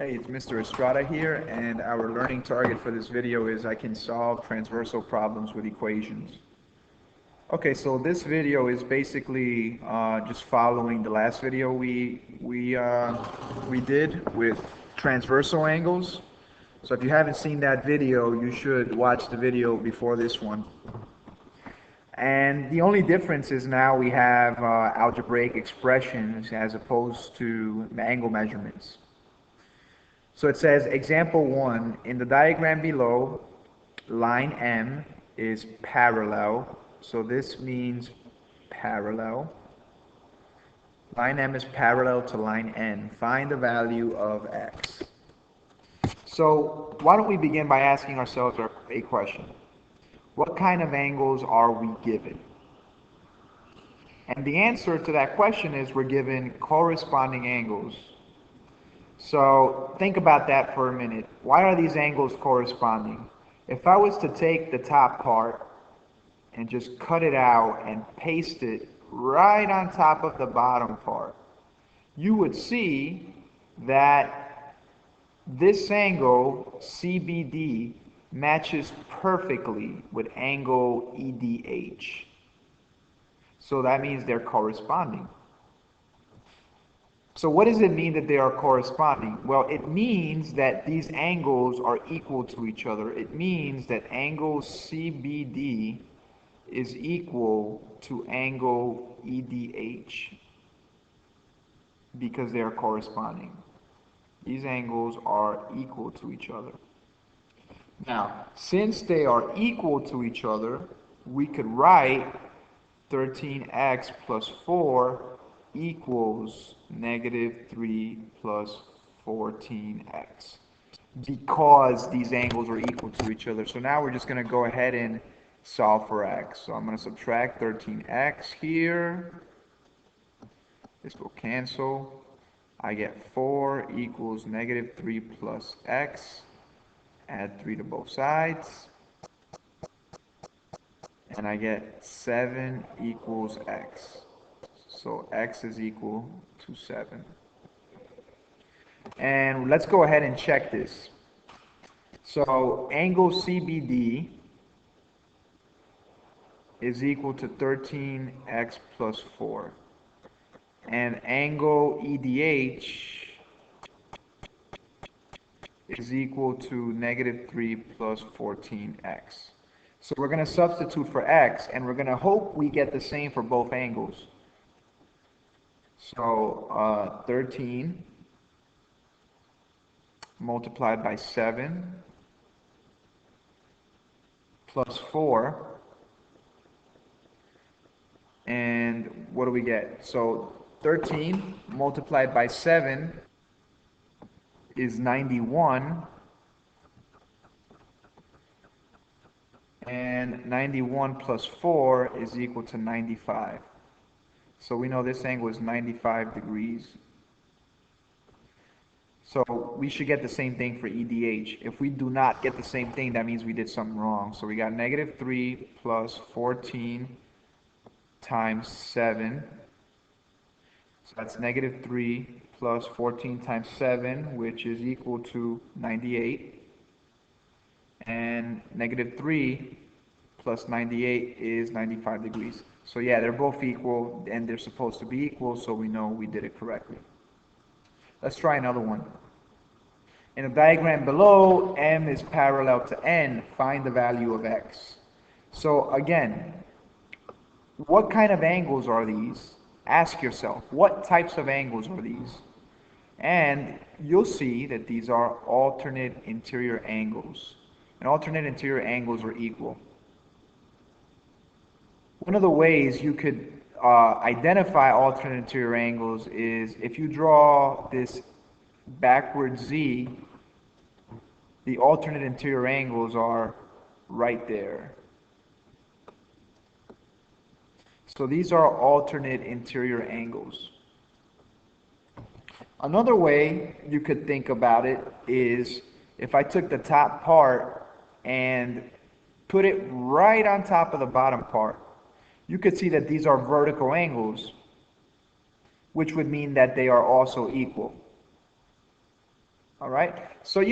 Hey, it's Mr. Estrada here, and our learning target for this video is I can solve transversal problems with equations. Okay, so this video is basically just following the last video we did with transversal angles. So if you haven't seen that video, you should watch the video before this one. And the only difference is now we have algebraic expressions as opposed to angle measurements. So it says, example 1, in the diagram below, line M is parallel. So this means parallel. Line M is parallel to line N. Find the value of X. So why don't we begin by asking ourselves a question. What kind of angles are we given? And the answer to that question is we're given corresponding angles. So think about that for a minute. Why are these angles corresponding? If I was to take the top part and just cut it out and paste it right on top of the bottom part, you would see that this angle, CBD, matches perfectly with angle EDH. So that means they're corresponding. So what does it mean that they are corresponding? Well, it means that these angles are equal to each other. It means that angle CBD is equal to angle EDH because they are corresponding. These angles are equal to each other. Now, since they are equal to each other, we could write 13x plus 4 equals -3 plus 14x because these angles are equal to each other. So now we're just going to go ahead and solve for x. So I'm going to subtract 13x here. This will cancel. I get 4 equals -3 plus x. Add 3 to both sides. And I get 7 equals x. So x is equal to 7. And let's go ahead and check this. So angle CBD is equal to 13x plus 4. And angle EDH is equal to -3 plus 14x. So we're going to substitute for x, and we're going to hope we get the same for both angles. So 13 multiplied by 7 plus 4, and what do we get? So 13 multiplied by 7 is 91, and 91 plus 4 is equal to 95. So we know this angle is 95 degrees. So we should get the same thing for EDH. If we do not get the same thing, that means we did something wrong. So we got -3 plus 14 times 7. So that's -3 plus 14 times 7, which is equal to 98. And -3 plus 98 is 95 degrees. So yeah, they're both equal, and they're supposed to be equal, so we know we did it correctly. Let's try another one. In the diagram below, M is parallel to N. Find the value of X. So again, what kind of angles are these? Ask yourself, what types of angles are these? And you'll see that these are alternate interior angles. And alternate interior angles are equal. One of the ways you could identify alternate interior angles is if you draw this backward Z, the alternate interior angles are right there. So these are alternate interior angles. Another way you could think about it is if I took the top part and put it right on top of the bottom part, you could see that these are vertical angles, which would mean that they are also equal. All right. So,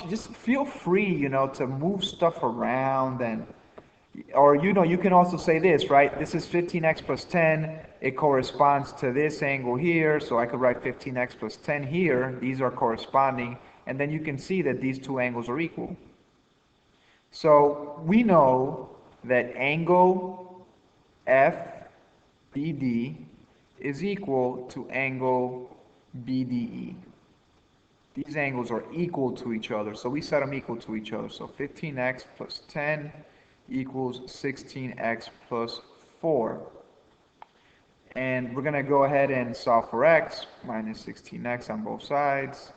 just feel free, to move stuff around or, you can also say this, right? This is 15x plus 10. It corresponds to this angle here. So I could write 15x plus 10 here. These are corresponding. And then you can see that these two angles are equal. So we know that angle FBD is equal to angle BDE. These angles are equal to each other, so we set them equal to each other. So 15x plus 10 equals 16x plus 4. And we're going to go ahead and solve for x, minus 16x on both sides.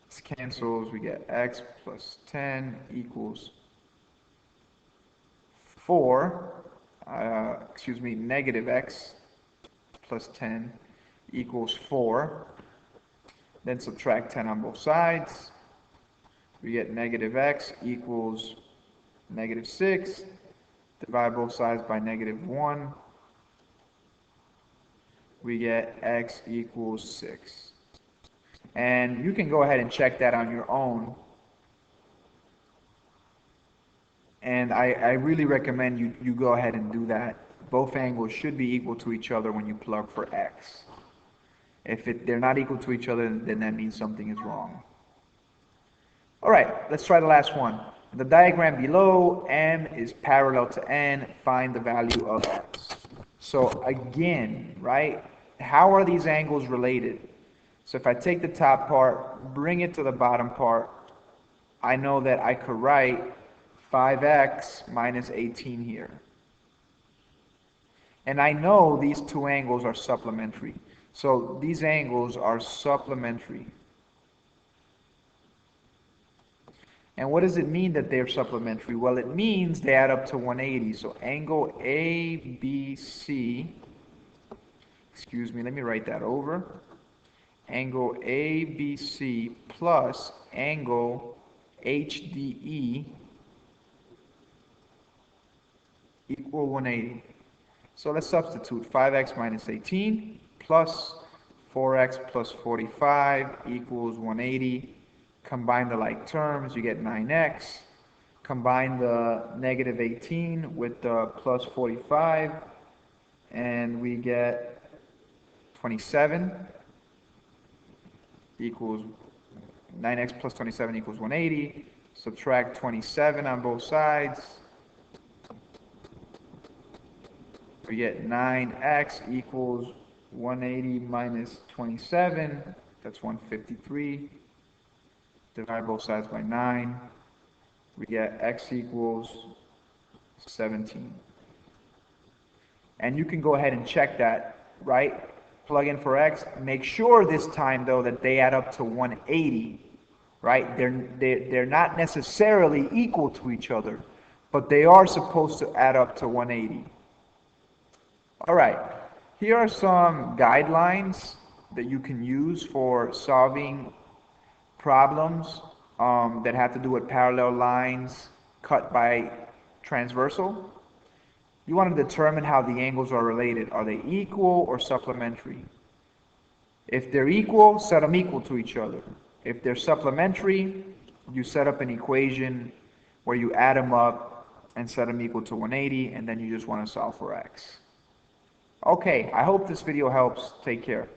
This cancels, we get x plus 10 equals 4, negative x plus 10 equals 4. Then subtract 10 on both sides. We get negative x equals negative 6. Divide both sides by negative 1. We get x equals 6. And you can go ahead and check that on your own. And I really recommend you go ahead and do that. Both angles should be equal to each other when you plug for x. If they're not equal to each other, then that means something is wrong. All right, let's try the last one. In the diagram below, m is parallel to n. Find the value of x. So again, right, how are these angles related? So if I take the top part, bring it to the bottom part, I know that I could write 5x minus 18 here. And I know these two angles are supplementary. So these angles are supplementary. And what does it mean that they're supplementary? Well, it means they add up to 180. So angle ABC, let me write that over. Angle ABC plus angle HDE equal 180. So let's substitute 5x minus 18 plus 4x plus 45 equals 180. Combine the like terms, you get 9x. Combine the negative 18 with the plus 45, and we get 27 equals 9x plus 27 equals 180. Subtract 27 on both sides. We get 9x equals 180 minus 27. That's 153. Divide both sides by 9. We get x equals 17. And you can go ahead and check that, right? Plug in for x. Make sure this time, though, that they add up to 180, right? They're not necessarily equal to each other, but they are supposed to add up to 180. All right. Here are some guidelines that you can use for solving problems that have to do with parallel lines cut by transversal. You want to determine how the angles are related. Are they equal or supplementary? If they're equal, set them equal to each other. If they're supplementary, you set up an equation where you add them up and set them equal to 180, and then you just want to solve for x. Okay, I hope this video helps. Take care.